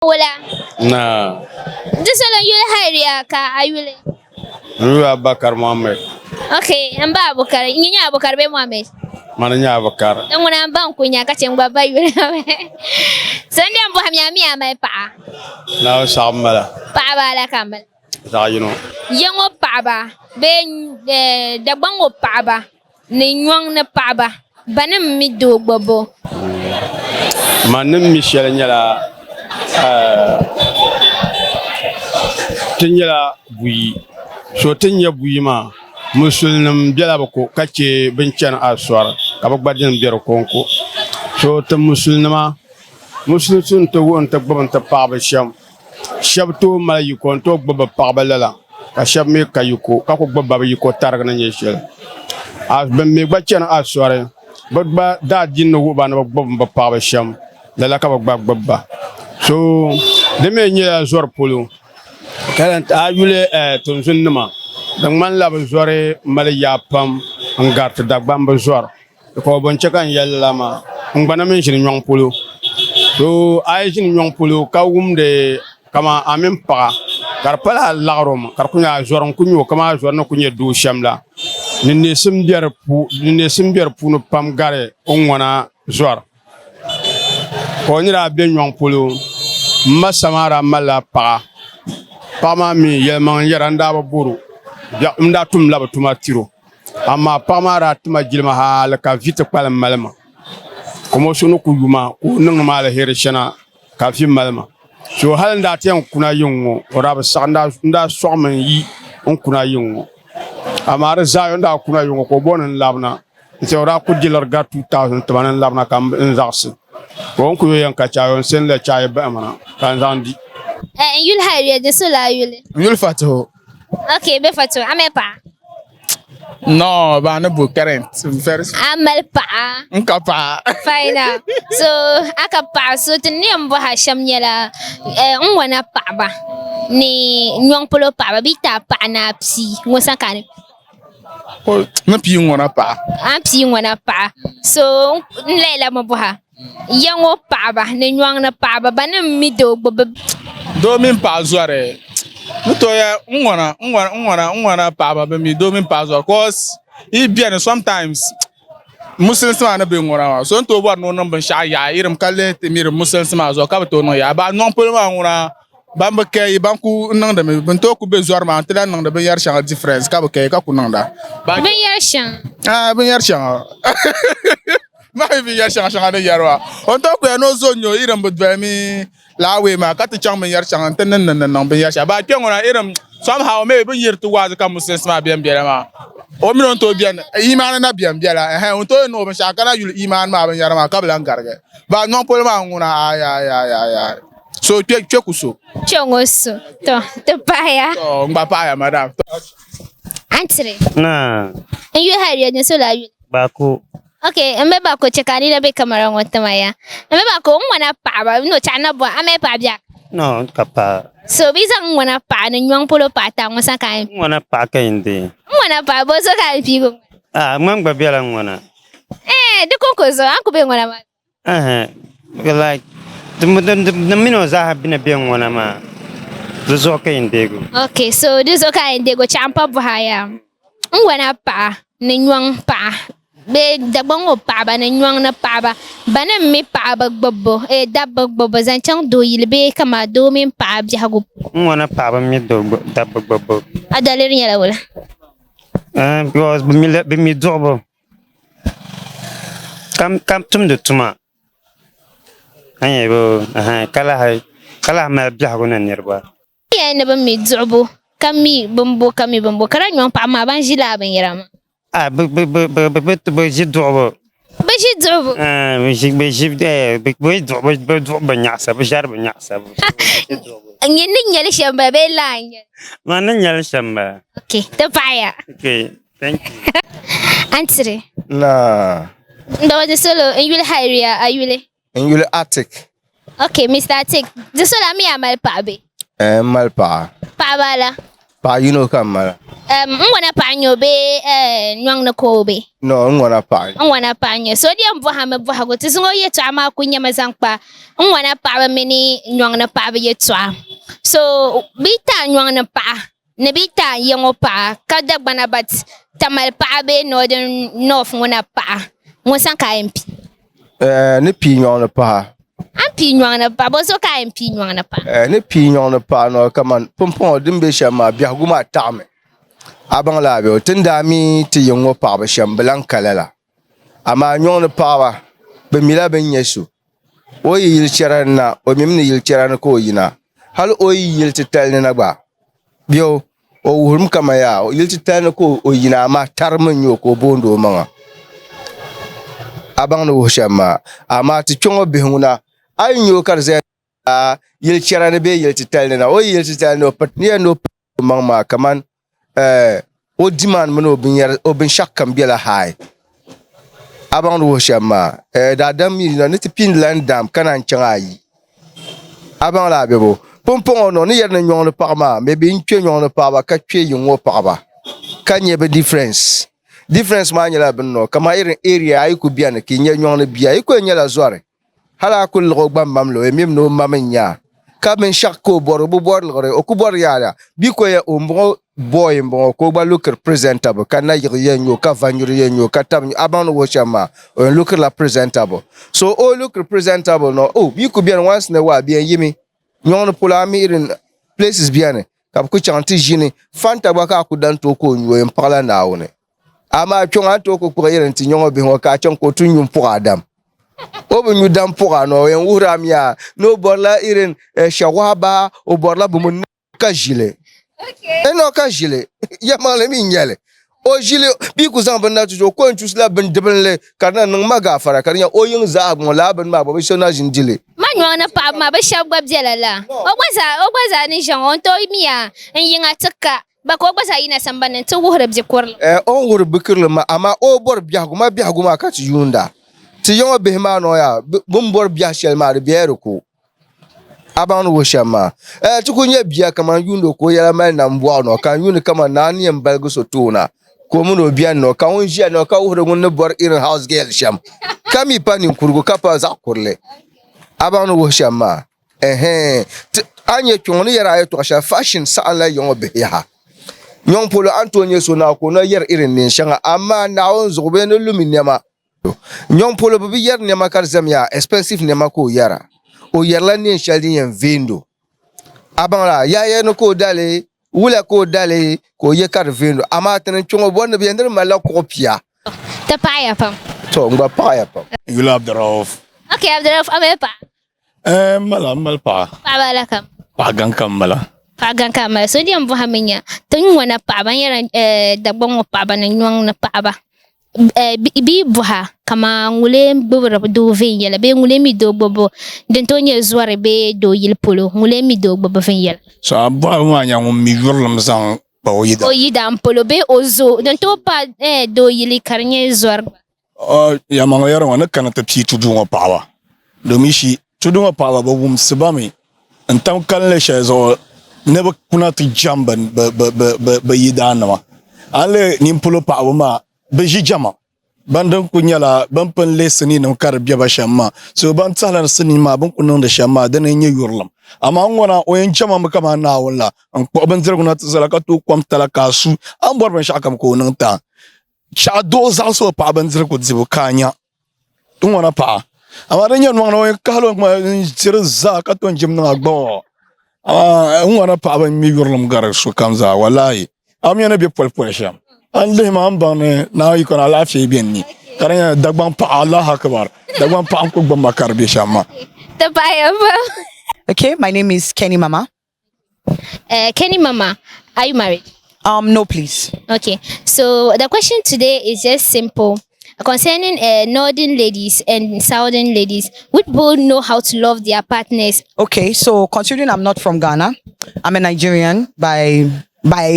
Wala. Na. Just so you hire ka ayule. Ru Abakar Muhammad. Okay, amba Abukar. Nyinya Abukar be Muhammad. Mananya Abakar. Dan wana amba kunya ka chengwa ba yule. So ndi ambo hamya mi amai pa. Na Samala. Pa ba la kamal. Sa you know. Yango pa ba. Be da bango pa ba. Ni nyong na pa ba. Banam mi do bobo. Manim Michel nyala tinyala buyi. So tinya buyi ma. Musulnum biela bako kache binchan aswar. Kabak badin biero konko. So te musulnuma. Muslim sun to won te gbon te paaba sham. Shab to mala yiko to gbaba paaba lala. Ka shab me ka yiko ka ko gbaba yiko targa na nyeshel. As ben me gbachan aswar. Ba da jinno wo ba na gbaba paaba sham. Lala ka gbaba. So de me nya zor polo. Kalan ta yule tunzun nima. Dan man la zore mala yapam ngarta da gbamba zor. Ko bon chakan yalla ma. Ngbana men shin nyong polo. So ay jin nyong polo ka wumde kama amen pa karpala lagrom karkunya zoron kunyo kama zorno kunye du shamla ninne simbiar pu no pam gare onwana zor ko nyira be nyong polo masamara mala pa pama mi yelman yaranda ba buru ya mda tum laba tuma tiro amma pamara tuma jilma hal ka vite palam malama komo sunu ku yuma ku nang mala here shana ka fi malama so hal nda tiyan kuna yungo ora ba sanda nda somen yi on kuna yungo amara zayo nda kuna yungo ko bonan labna se ora ku dilar ga 2000 tabanan labna kam nzaks ko on ku yan ka chayon sen le chaye ba mana kan zandi Yul hire de so la yule. Yul fatu. Okay, be fatu ame pa. No, ba na bu current. Amal pa. Nka pa. Fine. So aka pa so tini ambo hasham nyela wana pa ba. Ni nyong polo pa ba bita pa na psi ngosa kan. Ko na pi ngona pa. Am psi wana pa. So nlela mo ha. Yango pa ba ni nyong na pa ba na mido bobo. Do min pa zuare. Muto ya ngwana pa ba mi do min pa zuare cause e bien sometimes Muslims ma na be ngora so nto bo no ban sha ya irim kalle te mir Muslims ma zo ka to no ya ba non pol ma ngora ba mba kay banku nang da me bento ku be zuar ma tela nang da be yar sha difference ka ba kay ka ku nang da ba yar shan ben yar sha ma be yar sha da yarwa on to ku ya no zo nyo irim bu be mi la we ma ka ti chang ben yar sha tan nan ben yar sha ba ke ngora irim somehow me be yir tu wa ka Muslims ma bien bien ma o mi non to bien iman na bien bien la on to no ben sha kana yul iman ma ben yar ma ka blan garge ba non pol ma nguna ya so tu kuso chongoso to paya to ngba paya madam antre na you hire de so la yule. bako Okay, mbe ba ko chekani na be kamera ngota maya. Mbe ba ko ngwana pa ba no chana bo ame pa bia. no kapa So biza ngwana pa no nyong polo pa ta ngosa kan. ngwana pa ka inde Ngwana pa bo so kan pigo. mangba biela ngwana De ko so an ko be ngwana ma. like the mino za bina be ngwana ma zo ka inde go Okay, so this okay de go champa bo haya. Ngwana pa no nyong pa. Be da bango pa ba na nyong na pa ba bana mi pa ba gbobbo da ba gbobbo zan chang do yilbe kama do min pa bi hago ngwana pa ba mi do da gbogbo adalir nyala wala because be mi dobo kam tum de tuma ayebo kala ma bi hago na nirba ya ne ba mi zubo kami bombo kara nyong pa ma ban jila ban yarama be jidobo bashi zubo be dobo nyasa be jar be nyasa ngin nyali shamba be la man nyal shamba okay to paya okay thank you answer la ndo de solo yule hairia ayule yul attic okay Mr. Tick de solo mi amal pa be mal pa pa bala Pa you know come mala. Ngwana panyo be nyong na ko be. No, ngwana pa. Ngwana panyo. So di ambuha mabuha go tisungo ye to ama kunya mazangpa. Ngwana pa ba mini nyong na pa be ye to. So bita nyong na pa. Ne bita yengo pa kada bana bat tamal pa be northern north ngwana pa. Ngosan ka MP. Ne pi nyong na pa. Ampi nyong na pa bo so ka MP nyong na pa. Ne pi nyong na pa no come on. Pompon dimbe shama bia guma tame. Abang la be tinda mi ti yengo pa ba sham blan kalala. Ama nyong na pa ba be mila ben yesu. O yil charan na o mimni yil charan ko yina. Hal o yil ti tel na ba. Bio o wurum kama ya o yil ti tel ko o yina ma tarman yo ko bondo manga. Abang no shama ama ti chongo be huna ay nyo karze yil charan be yil ti tel na o yil ti tel no patnia no mangma kaman o diman mono bin shakam biela hay abang wo shama da dam mi no ti pin land dam kanan changayi abang la bebo pompon no ni yer na nyon pa ma me bi ntwe nyon pa ba ka twe yunwo pa ba kanye be difference ma nyala bin no kama irin area ay ku biya na kinye nyon biya ay ko nyala zore hala ku lo gbam lo e mim no mamanya ka men shakko bor bu bor lo o ku bor yala bi ko ya o mbo boy mbo ko ba look presentable kana yenyo ka vanyuru yenyo ka tam abano wo chama o look la presentable so o look presentable no oh bi ku bien once na wa bien yimi nyon pula mi irin places bien ka ku chanti jini fanta ba ka ku dan to ko nyo en pala na woni ama chonga to ko ko irin ti nyon bi ho ka chon ko tunyum pour adam o nyu dam pour ano en wuram ya no borla irin shawaba o borla bu mun ka jile. Okay. Eno ka jile ya male mi nyele o jile bi ku zan ban na tujo ko ntus la ban debenle kana nang maga fara kana o yin za agun la ban ma bo so na jindile manyo na pa ma ba shabgab jelala o gwaza ni jan on to miya en yinga tikka ba ko gwaza ina samban to wuhra bi korla on wur bikirle ma ama o bor biaguma ka ti yunda ti yo be ma no ya bum bor bia shel ma de biero ko aban wo shama tukunye bia kama yundo ko yala mal na mbwa no kan yuni kama nani en balgo so tuna ko mun obia no kan won jia no ka wuro ngun bor irin house girl sham kami pani kurgo kapa za kurle aban wo shama anye choni yara ayo to sha fashion sa ala yon be ya nyon polo antonio so na ko no yer irin nin shanga amma na won zo be no luminema nyon polo bi yer ne makar zamya expensive ne mako yara o yerla ni shaldi yen vendo abangla ya no ko dale wula ko dale ko ye kar vendo ama tan chongo bonne bi ender mala ko pia ta paya pam to ngba paya pam you love the rough okay Abdurrauf amepa mal pa bala kam pagan kamala so di ambo haminya tun wana pa ban yara da bon pa ban nyong na pa ba bi buha kama ngule bobra do venyela be ngule mi do bobo den to nye zware be do yil polo ngule mi do bobo venyela so abwa ma nya ngum mi yurlam zang ba o yida am polo be ozo den to pa do yili karnye zwar ya ma yara wana kana ta ti tudu ngo pawa do mi shi tudu ngo pawa ba wum sibami entam kalle shezo ne ba kuna ti jamban ba yida na ale ni polo pawa ma beji jama bandan kunyala ban pan lesani nam kar biya ba shamma so ban tsalan sani ma ban kunun da shamma da nan yi yurlam amma an wana oyen jama mu kama na walla an ko ban zira kuna tsala ka to kwam talaka su an bar ban shakam ko nan ta sha do za so pa ban zira ko zibu kanya tun wana pa amma dan yan wana oyen kalo ma zira za ka to jim na gbo an wana pa ban mi yurlam gar su kamza wallahi am yana bi pol sham an lehma an bane na yi kona lafiya biyan ni karanya dagban pa Allah akbar dagban pa an ko gbamba karbe shamma ta baya ba. Okay, my name is Kenny Mama. Kenny Mama, are you married? No, please. Okay, so the question today is just simple concerning northern ladies and southern ladies. Which both know how to love their partners? Okay, so considering I'm not from Ghana, I'm a Nigerian by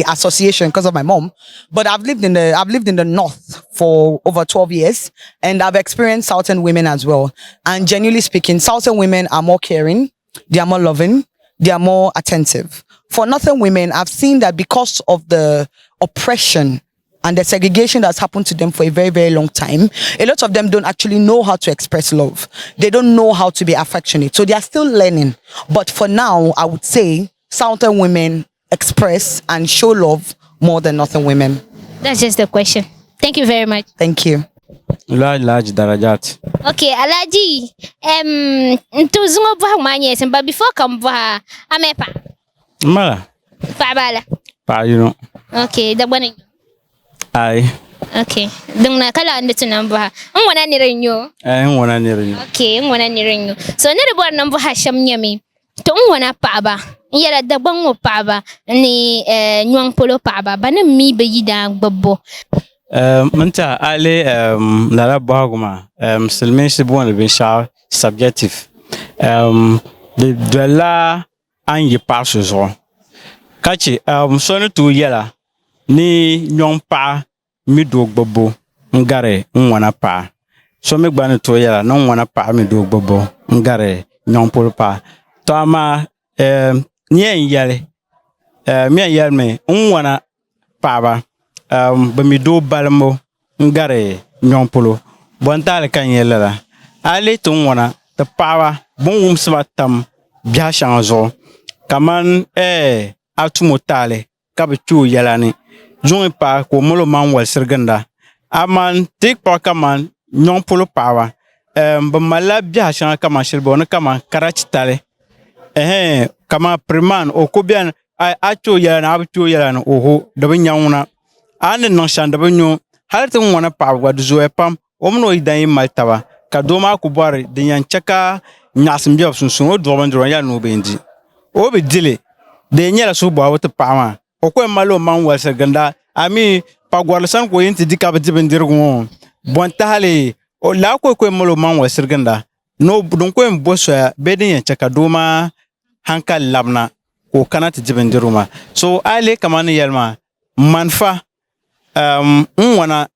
association because of my mom, but I've lived in the north for over 12 years, and I've experienced southern women as well. And genuinely speaking, southern women are more caring, they are more loving, they are more attentive. For Northern women, I've seen that because of the oppression and the segregation that's happened to them for a very, very long time, a lot of them don't actually know how to express love. They don't know how to be affectionate. So they are still learning. But for now, I would say Southern women express and show love more than Northern women. That's just the question. Thank you very much. Thank you. Large darajat. Okay, Alaji, ntuzungo buha manyes, but before come buha, amepa. Mala. Pa bala. Pa you know. Okay, the one. Ai. Okay, dung na kala ande tunambuha. Ngwana ni renyo. Ngwana ni renyo. Okay, ngwana ni renyo. So nere buha nambuha sham nyami. To ngwana pa ba. Yara da bango pa ba ni nyuang polo pa ba. Bana mi be yida gbabbo. Manta ale lara baguma musulmin shi bon bin sha subjective de la an yi paso zo kachi so ne tu yela ni nyon pa mi do gbogbo ngare nwana pa so me gba ne to yela no nwana pa mi do gbogbo ngare nyon polo pa to ama ni en yele mi en yele me nwana pa ba bami do balmo ngare nyompolo bontal kan yela ale tun wana ta pawa bon wum sma tam bia chanzo kaman atumotale kabitu yelani jon pa ko molo man wal serganda aman tik pa kaman nyompolo pawa bamala bia chan kaman shirbona kaman karachitale kama priman o ko bian acho yelana abitu yelana oho do nyawuna ane non shanda banyo halata wana pa wa duzo pam omno idan maltawa ka do ma ku bari de yan chaka nyasm bi sunsun o do bandro ya no bendi o be dile de nyala so bo awata pa ma o ko malo man wa ganda ami pa gwarsan ko yinti dika be bendir go bon tahale o la ko malo man wa ganda no don ko en boso be de yan chaka do ma hankal labna ko kanati jibendiruma so ale kamani yelma manfa wana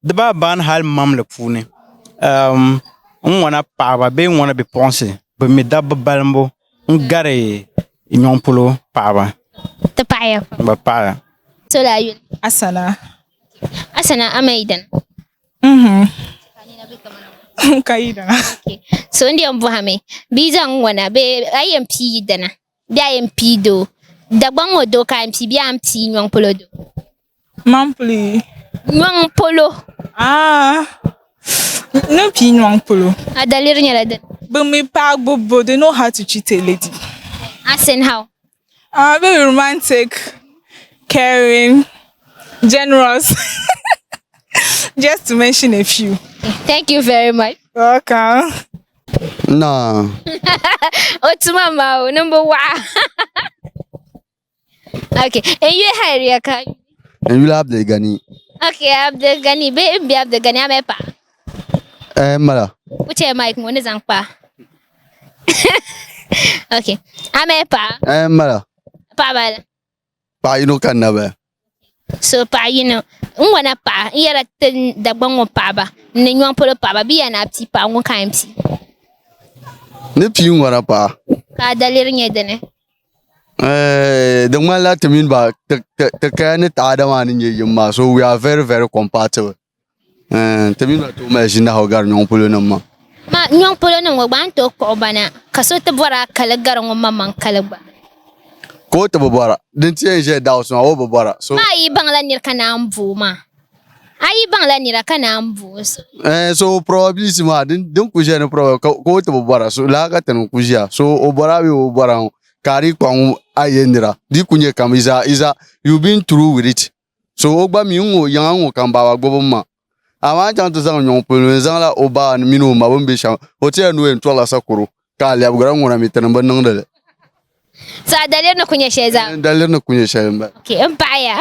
deba ban hal mamle puni wana paba be wana be ponse be mi dab balmbo ngare nyompolo paba Te paya. ba para So la yun. Asana. Asana amaidan. Kaida. Okay. So ndi ambuha me. Biza ngwana be IMP dana. Bi IMP do. Dagbango do ka IMP bi IMP nyompolo do. Mampli. Nwang polo. No pi nwang polo. Adalir nyala den. But me pa bobo, they know how to treat a lady. Asen how? Very romantic, caring, generous. Just to mention a few. Thank you very much. Welcome. No. Otuma Mao, number one. Okay. And you Harry ka? And you have the Gani. Okay, Abdel Gani. Be Abdel Gani amepa. Mala. Uche Mike mo ne zangpa. Okay. Amepa. Mala. Pa bala. Pa you know can never. So pa you know. Ngwana pa. Yera ten dagbango pa ba. Ne nywan polo pa ba. Biya na pti pa ngon ka mti. Ne pi ngwana pa. Ka dalir nye dene. The one that mean back the kind of Adamani yuma, so we are very, very compatible. To me, to imagine how Garnon Pulonoma. Ma nywan polo no wabanto ko bana. Kaso te bora kala garong mamang kalaba. Quote of Bora, didn't change doubts no over Bora. So Ma ibang la nir kana mvu ma. Ai ibang la nira kana mvu. so probably sima don't push any problem. Quote of Bora, so Lagatan Kuzia, so Oborabi Oborang. Kari kwang ayendira di kunye kam isa you been through with it so ogba mi ngo yango kan ba gbobo ma awan chan to sang nyon polo sang la oba ni minu ma bombe sha hotel no en tola sakuru ka le abgra ngona mi tan ban ngdale Sa dalir na kunya sheza. dalir na kunye sha mba Okay, empire.